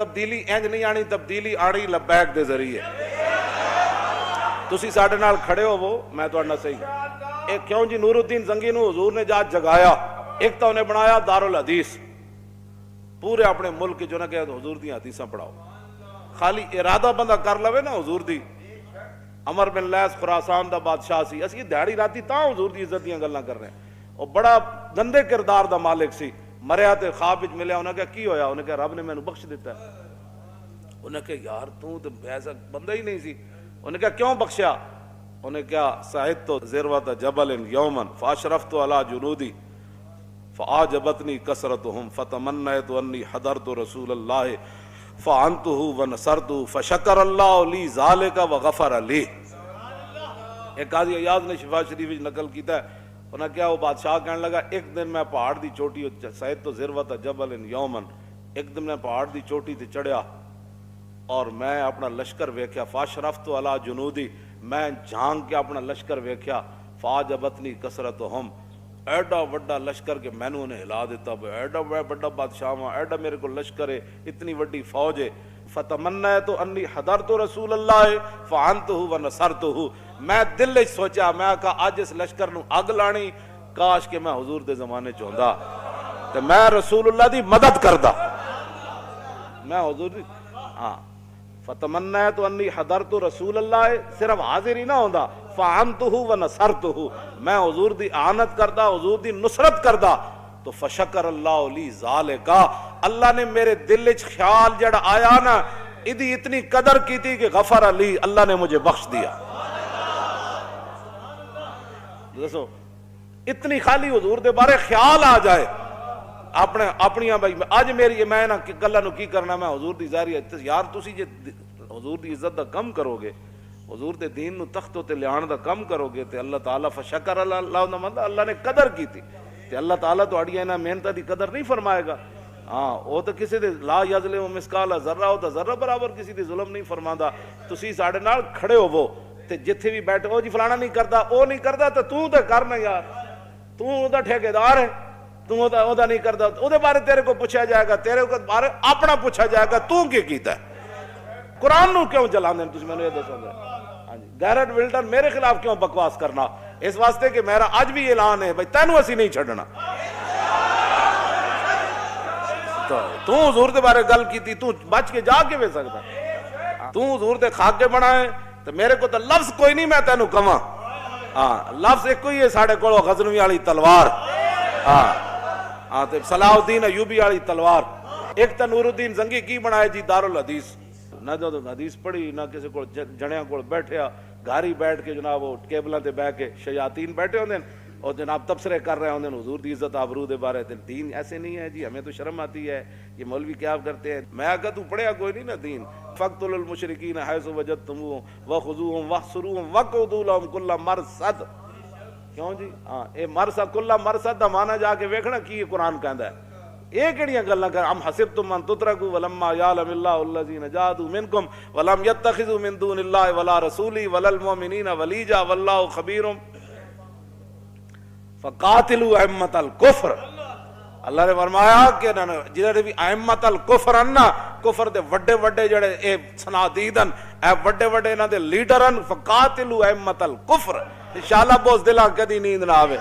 تبدیلی انج نہیں آنی، تبدیلی آنی لبیک دے ذریعے. تسی ساڈے نال کھڑے ہو وہ میں تہاڈے نال صحیح ایک کیوں جی نور الدین زنگی نو حضور نے جا جگایا، ایک تو انہیں بنایا دارالحدیث، پورے اپنے ملک جو نہ کہ حضور دی حدیثاں پڑھاؤ. خالی ارادہ بندہ کر لوے نا حضور دی. عمر بن لیث خراسان دا بادشاہ سی، اسی دیہڑی راتی تاں حضور دی عزت دیاں گلاں کر رہے ہیں. وہ بڑا گندے کردار دا مالک سی، مریا تے خواب وچ ملیا، انہاں کہا کی ہویا؟ انہاں کہا رب نے مینوں بخش دیتا ہے. انہاں کہا یار تو ایسا بندہ ہی نہیں سی. انہوں نے کہا کیوں بخشیا؟ انہوں نے کہا سعدت ذروۃ جبل یوما فاشرفت علی جنودی فاعجبتنی کثرتهم فتمنیت انی حضرت رسول اللہ فعنته ونصرته فشکر اللہ لی ذالک وغفر لی. ایک قاضی ایاز نے شفا شریف نقل کیتا ہے، انہوں نے کہا وہ بادشاہ کہنے لگا ایک دن میں پہاڑ دی چوٹی سعدت ذروۃ جبل یوما، ایک دن میں پہاڑ دی چوٹی تے چڑھیا اور میں اپنا لشکر ویکھیا، فاشرفت علی جنودی، میں جھانک کے اپنا لشکر ویکھیا، فاعجبتنی کثرتہم، ایڈا وڈا لشکر کہ میں نے انہیں ہلا دیتا، ایڈا وڈا بادشاہ ہاں، ایڈا میرے کو لشکر ہے، اتنی وڈی فوج ہے. فتمنیت انی حضرت رسول اللہ فعنتہ ونصرتہ، میں دل وچ سوچا، میں کہا اج اس لشکر نو اگ لانی، کاش کہ میں حضور دے زمانے چ ہوندا تے میں رسول اللہ دی مدد کردا. میں حضور دی ہاں فتمنیت انی حضرت رسول اللہ، صرف حاضر ہی نہ ہوندا، فعنتہ ونصرتہ، میں حضور دی اعانت کردا، حضور دی نصرت کردا. تو فشکر اللہ لی ذالکا، اللہ نے میرے دل وچ خیال جڑا آیا نا، ادی اتنی قدر کی تھی کہ غفر علی، اللہ نے مجھے بخش دیا. دسو اتنی خالی حضور دے بارے خیال آ جائے اپنیاں بھائی اج میری میں نہ گلاں نو کی کرنا، میں حضور دی ظاہری یار تسی جے حضور دی عزت دا کم کرو گے، حضور دے دین نو تختوں تے لیان دا کم کرو گے تے اللہ تعالیٰ فشکر اللہ دا مطلب اللہ نے قدر کی تھی تے اللہ تعالیٰ تہاڈی انہاں محنتاں دی قدر نہیں فرمائے گا. ہاں وہ تو کسی دے لا یظلم مثقال ذرہ، وہ تو ذرہ برابر کسی دی ظلم نہیں فرماندا. تسی ساڈے نال کھڑے ہوو تے جتھے بھی بیٹھے او جی فلانا نہیں کردا، او نہیں کردا تے تو تے کرنا یار، تو او دا ٹھیکیدار ہے، تو او دا نہیں کردا، او دے بارے تیرے کو پوچھا جائے گا، تیرے کو بارے اپنا پوچھا جائے گا، تو کی کیتا ہے؟ قرآن نو کیوں جلاندے تسی مینوں یہ دسو گے؟ ہاں جی گیرٹ ولٹن میرے خلاف کیوں بکواس کرنا؟ اس واسطے کہ میرا اج بھی اعلان ہے بھائی تینوں اسی نہیں چھڈنا. تو حضور دے بارے گل کیتی، تو بچ کے جا کے وے سکدا، تو حضور دے خاکے بنائے تو میرے کو تو لفظ کوئی نہیں میں تینوں کہاں. ہاں لفظ ایک ہی ہے ساڈے کول، غزنوی والی تلوار، ہاں تے صلاح الدین ایوبی والی تلوار. ایک تو نور الدین زنگی کی بنائے جی دارالحدیث، نہ جو حدیث پڑھی نہ کسی کو جنیاں کو بیٹھیا، گھاری بیٹھ کے جناب وہ کیبلاں تے بیٹھ کے شیاطین بیٹھے ہوندے اور جناب تبصرے کر رہے ہوندے حضور دی عزت آبرو دے بارے. دین ایسے نہیں ہے جی، ہمیں تو شرم آتی ہے یہ مولوی کیا کرتے ہیں. میں کہا تو پڑھیا کوئی نہیں نا دین. فقتلوا المشرکین حیث وجدتموہم وخذوہم واحصروہم وقعدوا لہم کل مرصد. کیوں جی ہاں اے مرصد کل مرصد دا معنی جا کے ویکھنا کی قرآن کہندا ہے. یہ کہڑیاں گلاں کر ام حسبتم ان تترکوا ولما یعلم اللہ الذین جاہدوا منکم ولم یتخذوا من دون اللہ ولا رسولہ ولا المؤمنین ولیجا واللہ خبیر فقاتلوا ائمۃ الکفر. اللہ نے فرمایا کہ جڑے بھی ائمۃ الکفر ان کفر دے وڈے وڈے جڑے اے صنادیدن اے وڈے وڈے انہاں دے لیڈرن، فقاتلوا ائمۃ الکفر. انشاءاللہ بوز دلاں کدی نیند نہ آوے.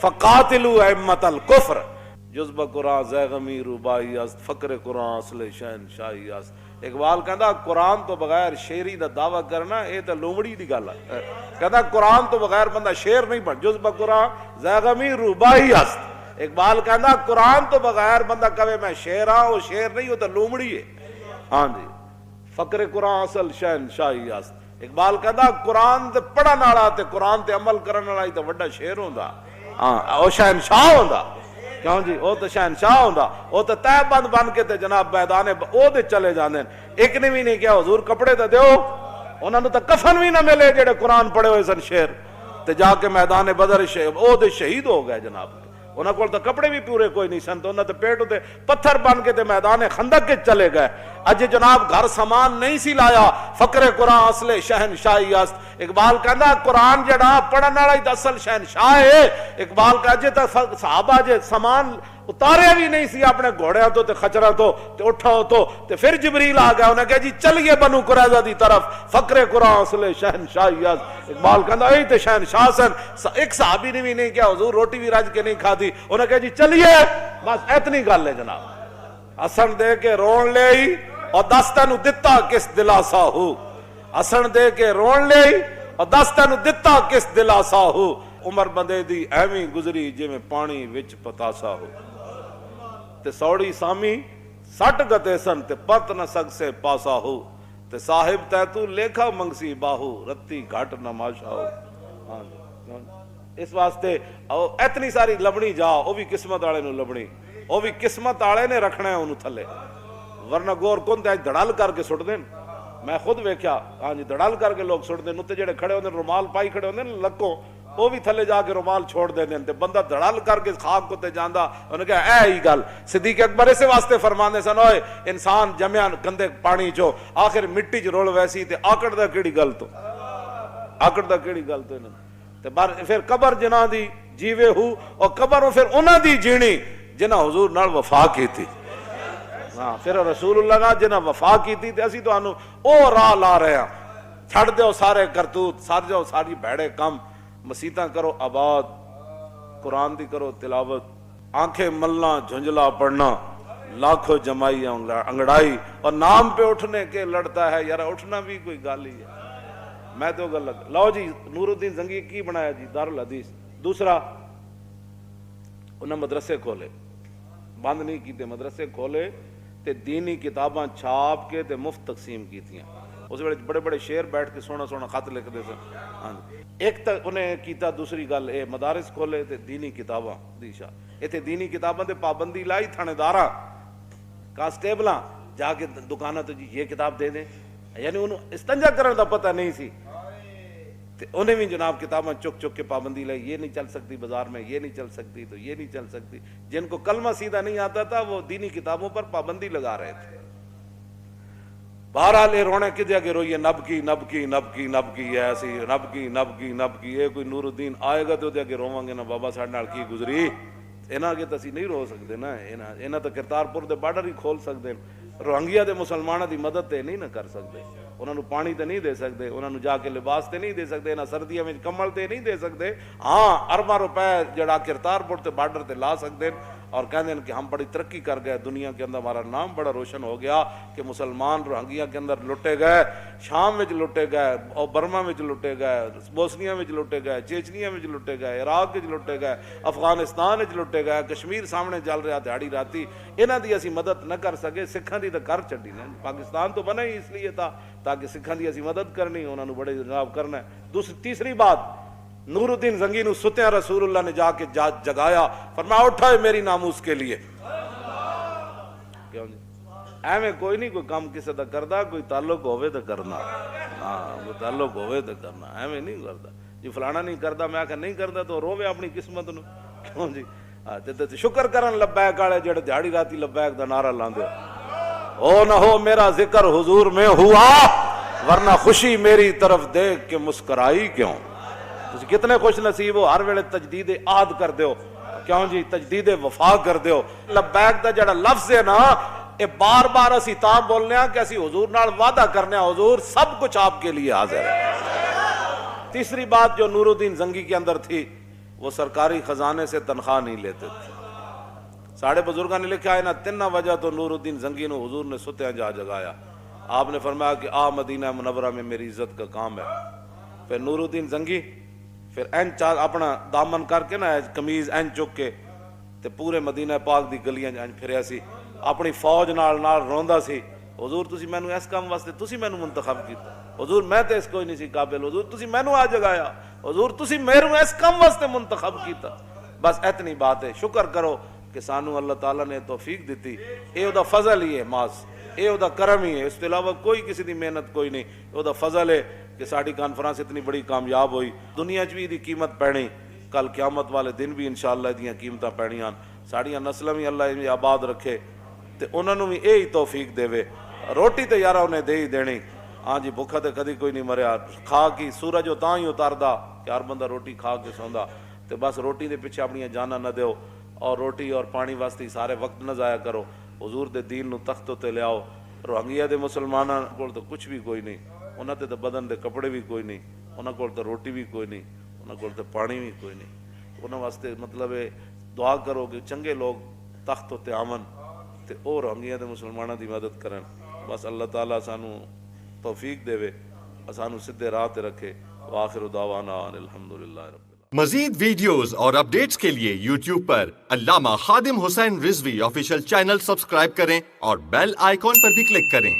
فقاتلوا ائمۃ الکفر. جذبہ قرآن زیغمی روبائی است، فقر قرآن اصل شہنشاہی است. اقبال کہندا قرآن تو بغیر شیری دا دعویٰ کرنا یہ تو لومڑی دی گل ہے. کہندا قرآن تو بغیر بندہ شیر نہیں بن. جذبہ قرآن زیغمی روبائی است. اقبال کہندا قرآن تو بغیر بندہ کہے میں شیر ہاں، وہ شیر نہیں، وہ تو لومڑی ہے. ہاں جی فقر قرآن اصل شہنشاہی است. اقبال کہندا قرآن تے پڑھن والا تے قرآن تے عمل کرن والا تے وڈا شیر ہوندا، ہاں او شہنشاہ ہوندا. کیوں جی وہ تو شہنشاہ ہوندا، وہ تو تہ بند بن کے تے جناب میدان او دے چلے جاندے. ایک نے بھی نہیں کیا حضور کپڑے تے دیو، انہاں نوں تے کفن بھی نہ ملے جڑے قرآن پڑھے ہوئے سن شیر تے جا کے میدان بدر او دے شہید ہو گئے. جناب انہاں کول تے کپڑے بھی پورے کوئی نہیں سن، تو انہاں تے پیٹ تے پتھر بن کے تے میدان خندق کے چلے گئے. اج جناب گھر سامان نہیں سی لایا، فقر قرآن اصل شہنشاہی است. اقبال کہندا قرآن جڑا پڑھن والا ہی اصل شہنشاہ ہے. اقبال کہ اجے تک صحابہ جے سامان اتاریا بھی نہیں سی اپنے گھوڑیاں تو تے خچراں تو تے اٹھاؤ تو تے پھر جبریل آ گیا انہیں کہا جی چلیے بنو قریظہ دی طرف فقر قرآن اصل شہنشاہی اقبال کہندا اے تے شہنشاہ سن ایک صحابی نے بھی نہیں کیا حضور روٹی بھی رج کے نہیں کھادی انہیں کہا جی چلیے بس اتنی گل ہے جناب ہسن دے کے رون لے اور دس تینوں دتا کس دلاسا ہو ہسن دے کے رون لے اور دس تینوں دتا کس دلاسا ہو عمر بندے دی ایویں گزری جویں پانی وچ پتاسا ہو تے سوڑی سامی سٹ گتے سن تے پت نہ سگ سے پاسا ہو تے صاحب تے تو لیکھا منگسی باہو رتی گھٹ نماشا ہو اس واسطے اتنی ساری لبنی جا وہ بھی قسمت والے نو لبنی وہ بھی قسمت والے نے رکھنا ہے انہوں تھلے ورنہ گور کون تے دڑال کر کے سٹ دیں میں خود ویکھیا ہاں جی دڑال کر کے لوگ سٹ دیں نتے جڑے کھڑے ہوندے رومال پائی کھڑے ہوندے لکوں وہ بھی تھلے جا کے رومال چھوڑ دے دیں تے بندہ دڑال کر کے خاک کو تے جاندا انہوں نے کہا اے ہی گل صدیق اکبر اسے واسطے فرماندے سن اوئے انسان جمعیا گندے پانی چو آخر مٹی چ رول ویسی تے آکڑ دا کیڑی گل تو آکڑ دا کیڑی گل تو تے پھر قبر جنہاں دی جیوے ہو اور قبر پھر انہاں دی جیڑی جنہاں حضور نال وفا کی تھی ہاں پھر رسول اللہ نال جنہاں وفا کی تھی تے اسی تانوں او راہ لا رہے ہیں چھڑ دیو سارے کرتوت سار جاؤ ساری بھڑے کم مسیتاں کرو آباد قرآن دی کرو تلاوت آنکھیں ملنا جھنجلا پڑھنا لاکھوں جمائی انگڑائی اور نام پہ اٹھنے کے لڑتا ہے یار اٹھنا بھی کوئی گال ہی ہے میں تو گل لگ لو جی نور الدین زنگی کی بنایا جی دارالحدیث دوسرا انہیں مدرسے کھولے بند نہیں کیتے مدرسے کھولے تے دینی کتاباں چھاپ کے تے مفت تقسیم کی تھیں اس ویلے بڑے بڑے شعر بیٹھ کے سونا سونا خط لکھ دے سن ہاں ایک تک انہیں کیتا دوسری گل اے مدارس کھولے تے دینی کتاباں دیشا ایتھے دینی کتاباں تے پابندی لائی تھانے کانسٹیبلاں جا کے دکانہ تو جی یہ کتاب دے دیں یعنی انہوں استنجا کرنے دا پتہ نہیں سی تے انہیں بھی جناب کتاباں چک چک کے پابندی لائی یہ نہیں چل سکتی بازار میں یہ نہیں چل سکتی تو یہ نہیں چل سکتی جن کو کلمہ سیدھا نہیں آتا تھا وہ دینی کتابوں پر پابندی لگا رہے تھے بہرحال یہ رونے کدے کہ روئیے نب کی ایسی نب کی یہ کوئی نور الدین آئے گا تو دے کہ روواں گے نا بابا ساڑھے نال کی گزری انہاں کے تسی نہیں رو سکتے نا انہاں تو کرتارپور دے بارڈر ہی کھول سکتے روہنگیا دے مسلمانہ دی مدد تے نہیں نہ کر سکتے انہوں نے پانی تے نہیں دے سکتے انہوں نے جا کے لباس تے نہیں دے سکتے انہاں سردیاں میں کمل تے نہیں دے سکتے ہاں ارباں روپے جڑا کرتارپور تے بارڈر تے لا سکتے اور کہتے ہیں کہ ہم بڑی ترقی کر گئے دنیا کے اندر ہمارا نام بڑا روشن ہو گیا کہ مسلمان روہنگیا کے اندر لٹے گئے شام میں لٹے گئے اور برما میں لٹے گئے بوسنیا میں لٹے گئے چیچنیا میں لٹے گئے عراق میں لٹے گئے افغانستان میں لٹے گئے کشمیر سامنے چل رہا دیہڑی راتی انہاں دی اسی مدد نہ کر سکے سکھاں دی تو کر چڈی نا پاکستان تو بنا ہی اس لیے تھا تاکہ سکھاں دی اسی مدد کرنی انہوں نے بڑے جناب کرنا ہے تیسری بات نور الدین زنگی نو ستیاں رسول اللہ نے جا کے جگایا فرمایا اٹھائے میری ناموس کے لیے کیوں جی ایویں کوئی نہیں کوئی کام کسی دا کردا کوئی تعلق ہوئے تو کرنا ہاں کوئی تعلق ہوئے تو کرنا ایویں نہیں کردا جی فلانا نہیں کردا میں آخر نہیں کردا تو روے اپنی قسمت نو کیوں جی شکر کرن لبیک والے جڑے دیہڑی راتی لبیک دا نعرہ لاندے ہو نہ ہو میرا ذکر حضور میں ہوا ورنہ خوشی میری طرف دیکھ کے مسکرائی کیوں کتنے خوش نصیب ہو ہر ویلے تجدید عہد کر دیو کیوں جی تجدید وفا کر دیو لبیک دا جڑا لفظ ہے نا اے بار بار اسی تاں بولنے ہیں کہ اسی حضور نال وعدہ کرنے ہیں حضور سب کچھ آپ کے لیے حاضر ہے تیسری بات جو نور الدین زنگی کے اندر تھی وہ سرکاری خزانے سے تنخواہ نہیں لیتے تھے ساڑھے بزرگاں نے لکھا ہے نا تینہ وجہ تو نور الدین زنگی نو حضور نے ستیاں جا جگایا آپ نے فرمایا کہ آ مدینہ منورہ میں میری عزت کا کام ہے پھر نور الدین زنگی پھر این چال اپنا دامن کر کے نا کمیز این چک کے تے پورے مدینہ پاک دی گلیاں این پھریا سی اپنی فوج نال روندا سی حضور تسی مینوں اس کام واسطے تسی مینوں منتخب کیتا حضور میں تے اس کوئی نہیں سی قابل حضور تسی مینوں آ جگایا حضور تسی میروں اس کام واسطے منتخب کیتا بس اتنی بات ہے شکر کرو کہ سانو اللہ تعالیٰ نے توفیق دیتی اے دا فضل ہی ہے ماس اے دا کرم ہی ہے اس کے علاوہ کوئی کسی دی محنت کوئی نہیں اے دا فضل ہے کہ ساڑی کانفرنس اتنی بڑی کامیاب ہوئی دنیا چ بھی دی قیمت پینی کل قیامت والے دن بھی انشاءاللہ دیاں قیمتاں پینیاں ساڑیاں نسلیں بھی اللہ انہیں آباد رکھے تے انہوں نے بھی اے ہی توفیق دے وے روٹی تے یارہ انہیں دے ہی دینی ہاں جی بھکھا تے کدی کوئی نہیں مریا کھا کی سورج تاں ہی اتاردا کہ ہر بندہ روٹی کھا کے سوندا تے بس روٹی دے پیچھے اپنی جاناں نہ دیو اور روٹی اور پانی واسطے سارے وقت نہ ضائع کرو, حضور دے دین نو تختوں تے لے آؤ. روہنگیا دے مسلماناں کول تو کچھ بھی کوئی نہیں, انہاں تے بدن دے کپڑے بھی کوئی نہیں, انہاں کول تو روٹی بھی کوئی نہیں, انہاں کول تو پانی بھی کوئی نہیں. انہاں واسطے مطلب ہے دعا کرو کہ چنگے لوگ تخت تے آمن تے او روہنگیا دے مسلماناں دی مدد کرن. بس اللہ تعالیٰ سانو توفیق دے, سانو سدھے راہ تے رکھے. وآخر دعوانا ان الحمدللہ رب العالمین. مزید ویڈیوز اور اپڈیٹس کے لیے یوٹیوب پر علامہ Khadim Hussain Rizvi official channel subscribe کریں اور بیل آئیکن پر بھی کلک کریں.